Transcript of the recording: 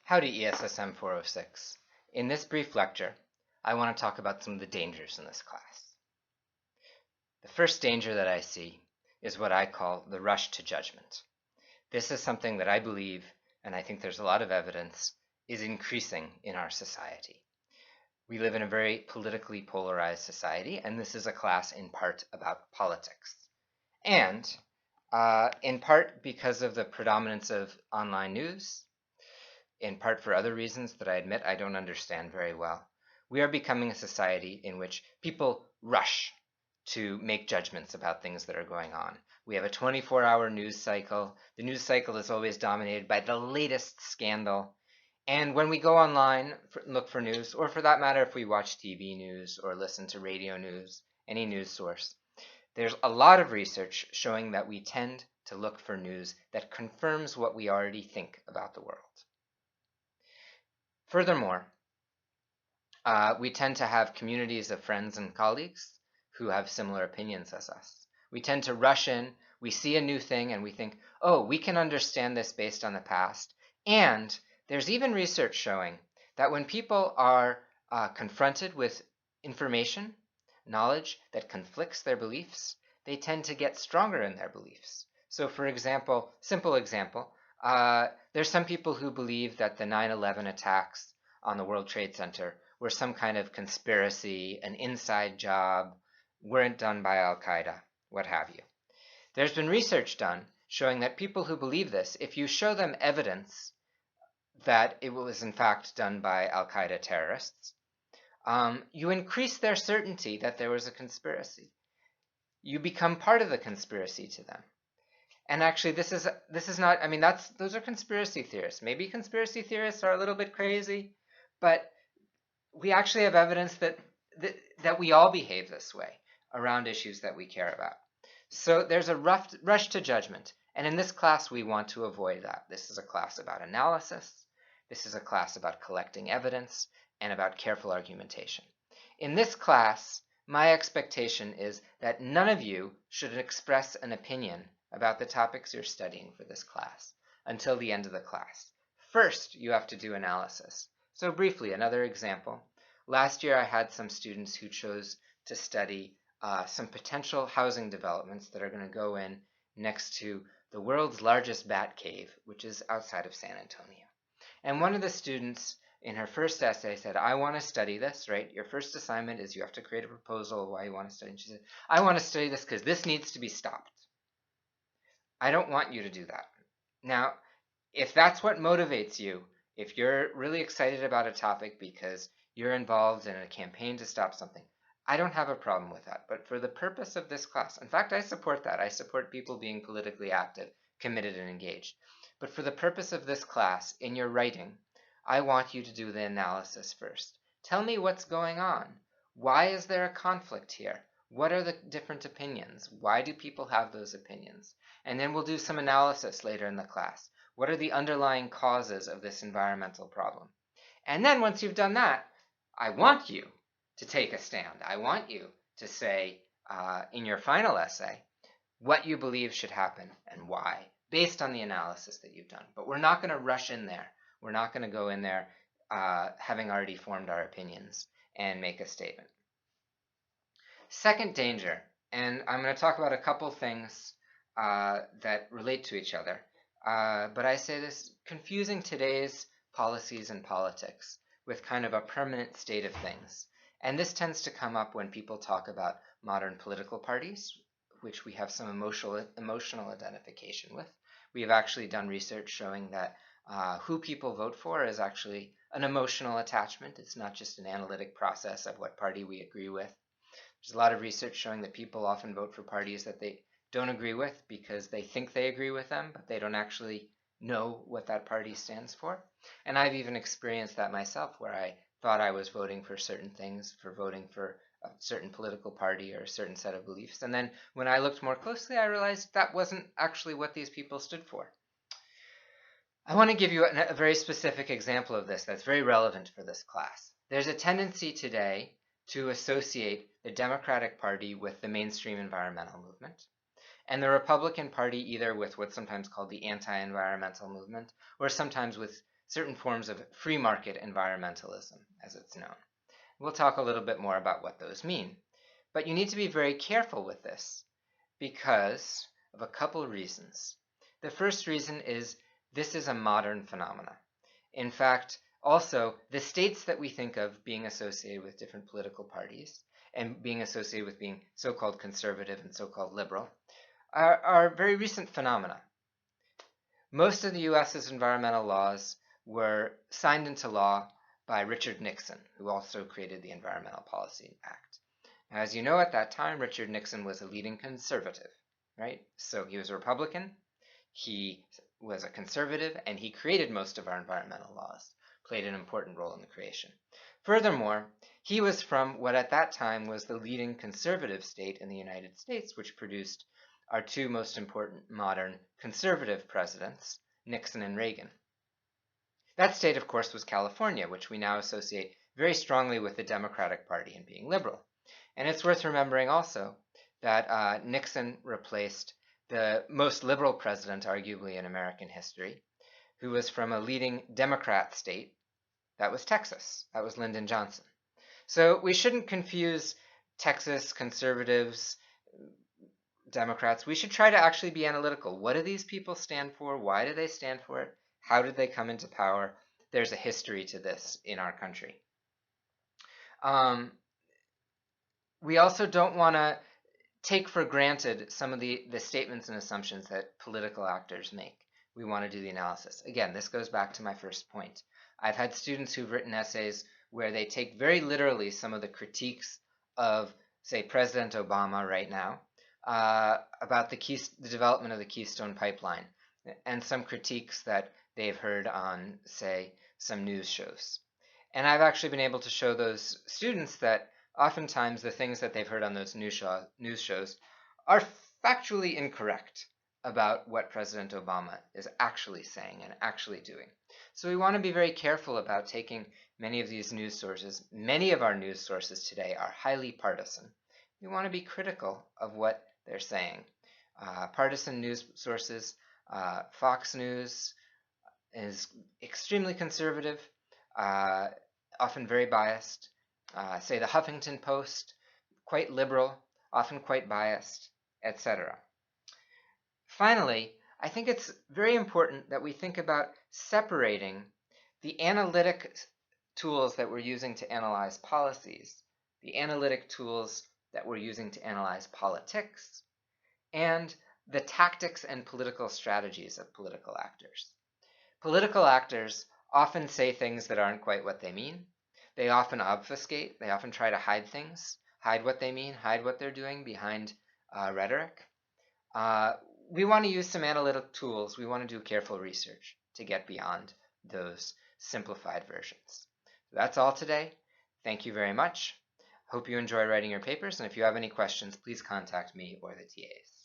Howdy, ESSM 406. In this brief lecture, I want to talk about some of the dangers in this class. The first danger that I see is what I call the rush to judgment. This is something that I believe, and I think there's a lot of evidence, is increasing in our society. We live in a very politically polarized society, and this is a class in part about politics. And in part because of the predominance of online news, in part for other reasons that I admit I don't understand very well, we are becoming a society in which people rush to make judgments about things that are going on. We have a 24-hour news cycle. The news cycle is always dominated by the latest scandal. And when we go online, look for news, or for that matter, if we watch TV news or listen to radio news, any news source, there's a lot of research showing that we tend to look for news that confirms what we already think about the world. Furthermore, we tend to have communities of friends and colleagues who have similar opinions as us. We tend to rush in, we see a new thing, and we think, oh, we can understand this based on the past. And there's even research showing that when people are confronted with information, knowledge that conflicts their beliefs, they tend to get stronger in their beliefs. So for example, simple example, there's some people who believe that the 9/11 attacks on the World Trade Center were some kind of conspiracy, an inside job, weren't done by Al-Qaeda, what have you. There's been research done showing that people who believe this, if you show them evidence that it was in fact done by Al-Qaeda terrorists, you increase their certainty that there was a conspiracy. You become part of the conspiracy to them. And actually, this is not, I mean, those are conspiracy theorists. Maybe conspiracy theorists are a little bit crazy, but we actually have evidence that we all behave this way around issues that we care about. So there's a rush to judgment. And in this class, we want to avoid that. This is a class about analysis. This is a class about collecting evidence and about careful argumentation. In this class, my expectation is that none of you should express an opinion about the topics you're studying for this class until the end of the class. First, you have to do analysis. So briefly, another example. Last year, I had some students who chose to study some potential housing developments that are going to go in next to the world's largest bat cave, which is outside of San Antonio. And one of the students in her first essay said, I want to study this, right? Your first assignment is you have to create a proposal of why you want to study. And she said, I want to study this because this needs to be stopped. I don't want you to do that. Now, if that's what motivates you, if you're really excited about a topic because you're involved in a campaign to stop something, I don't have a problem with that. But for the purpose of this class, in fact, I support that. I support people being politically active, committed, and engaged. But for the purpose of this class, in your writing, I want you to do the analysis first. Tell me what's going on. Why is there a conflict here? What are the different opinions? Why do people have those opinions? And then we'll do some analysis later in the class. What are the underlying causes of this environmental problem? And then once you've done that, I want you to take a stand. I want you to say in your final essay what you believe should happen and why, based on the analysis that you've done. But we're not going to rush in there. We're not going to go in there having already formed our opinions and make a statement. Second danger, and I'm going to talk about a couple things that relate to each other, but I say this, confusing today's policies and politics with kind of a permanent state of things. And this tends to come up when people talk about modern political parties, which we have some emotional identification with. We have actually done research showing that who people vote for is actually an emotional attachment. It's not just an analytic process of what party we agree with. There's a lot of research showing that people often vote for parties that they don't agree with because they think they agree with them, but they don't actually know what that party stands for. And I've even experienced that myself, where I thought I was voting for certain things, for voting for a certain political party or a certain set of beliefs. And then when I looked more closely, I realized that wasn't actually what these people stood for. I want to give you a very specific example of this that's very relevant for this class. There's a tendency today to associate the Democratic Party with the mainstream environmental movement, and the Republican Party either with what's sometimes called the anti-environmental movement, or sometimes with certain forms of free market environmentalism, as it's known. We'll talk a little bit more about what those mean. But you need to be very careful with this because of a couple of reasons. The first reason is this is a modern phenomenon. In fact, also, the states that we think of being associated with different political parties and being associated with being so-called conservative and so-called liberal are very recent phenomena. Most of the U.S.'s environmental laws were signed into law by Richard Nixon, who also created the Environmental Policy Act. As you know, at that time, Richard Nixon was a leading conservative, right? So he was a Republican, he was a conservative, and he created most of our environmental laws, played an important role in the creation. Furthermore, he was from what at that time was the leading conservative state in the United States, which produced our two most important modern conservative presidents, Nixon and Reagan. That state, of course, was California, which we now associate very strongly with the Democratic Party and being liberal. And it's worth remembering also that Nixon replaced the most liberal president, arguably in American history, who was from a leading Democrat state. That was Texas. That was Lyndon Johnson. So we shouldn't confuse Texas conservatives, Democrats. We should try to actually be analytical. What do these people stand for? Why do they stand for it? How did they come into power? There's a history to this in our country. We also don't want to take for granted some of the statements and assumptions that political actors make. We want to do the analysis. Again, this goes back to my first point. I've had students who've written essays where they take very literally some of the critiques of, say, President Obama right now about the development of the Keystone Pipeline and some critiques that they've heard on, say, some news shows. And I've actually been able to show those students that oftentimes the things that they've heard on those news shows are factually incorrect about what President Obama is actually saying and actually doing. So we want to be very careful about taking many of these news sources. Many of our news sources today are highly partisan. We want to be critical of what they're saying. Partisan news sources, Fox News is extremely conservative, often very biased. Say the Huffington Post, quite liberal, often quite biased, etc. Finally, I think it's very important that we think about separating the analytic tools that we're using to analyze policies, the analytic tools that we're using to analyze politics, and the tactics and political strategies of political actors. Political actors often say things that aren't quite what they mean. They often obfuscate. They often try to hide things, hide what they mean, hide what they're doing behind rhetoric. We want to use some analytic tools. We want to do careful research to get beyond those simplified versions. That's all today. Thank you very much. Hope you enjoy writing your papers, and if you have any questions, please contact me or the TAs.